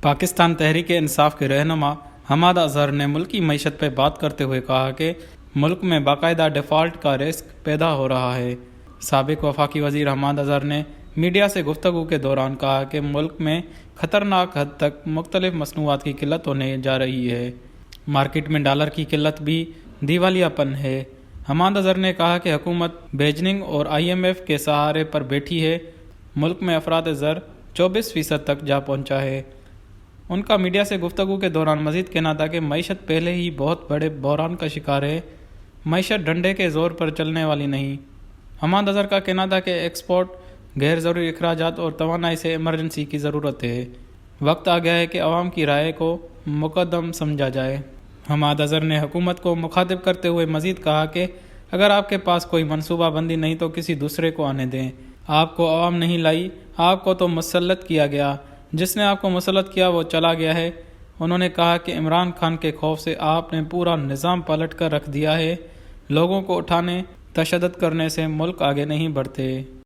پاکستان تحریک انصاف کے رہنما حماد اظہر نے ملکی معیشت پہ بات کرتے ہوئے کہا کہ ملک میں باقاعدہ ڈیفالٹ کا رسک پیدا ہو رہا ہے۔ سابق وفاقی وزیر حماد اظہر نے میڈیا سے گفتگو کے دوران کہا کہ ملک میں خطرناک حد تک مختلف مصنوعات کی قلت ہونے جا رہی ہے۔ مارکیٹ میں ڈالر کی قلت بھی دیوالیہ پن ہے۔ حماد اظہر نے کہا کہ حکومت بیجنگ اور IMF کے سہارے پر بیٹھی ہے۔ ملک میں افراط زر 24% تک جا پہنچا ہے۔ ان کا میڈیا سے گفتگو کے دوران مزید کہنا تھا کہ معیشت پہلے ہی بہت بڑے بحران کا شکار ہے۔ معیشت ڈنڈے کے زور پر چلنے والی نہیں۔ حماد اظہر کا کہنا تھا کہ ایکسپورٹ، غیر ضروری اخراجات اور توانائی سے ایمرجنسی کی ضرورت ہے۔ وقت آ گیا ہے کہ عوام کی رائے کو مقدم سمجھا جائے۔ حماد اظہر نے حکومت کو مخاطب کرتے ہوئے مزید کہا کہ اگر آپ کے پاس کوئی منصوبہ بندی نہیں تو کسی دوسرے کو آنے دیں۔ آپ کو عوام نہیں لائی، آپ کو تو مسلط کیا گیا۔ جس نے آپ کو مسلط کیا وہ چلا گیا ہے۔ انہوں نے کہا کہ عمران خان کے خوف سے آپ نے پورا نظام پلٹ کر رکھ دیا ہے۔ لوگوں کو اٹھانے، تشدد کرنے سے ملک آگے نہیں بڑھتے۔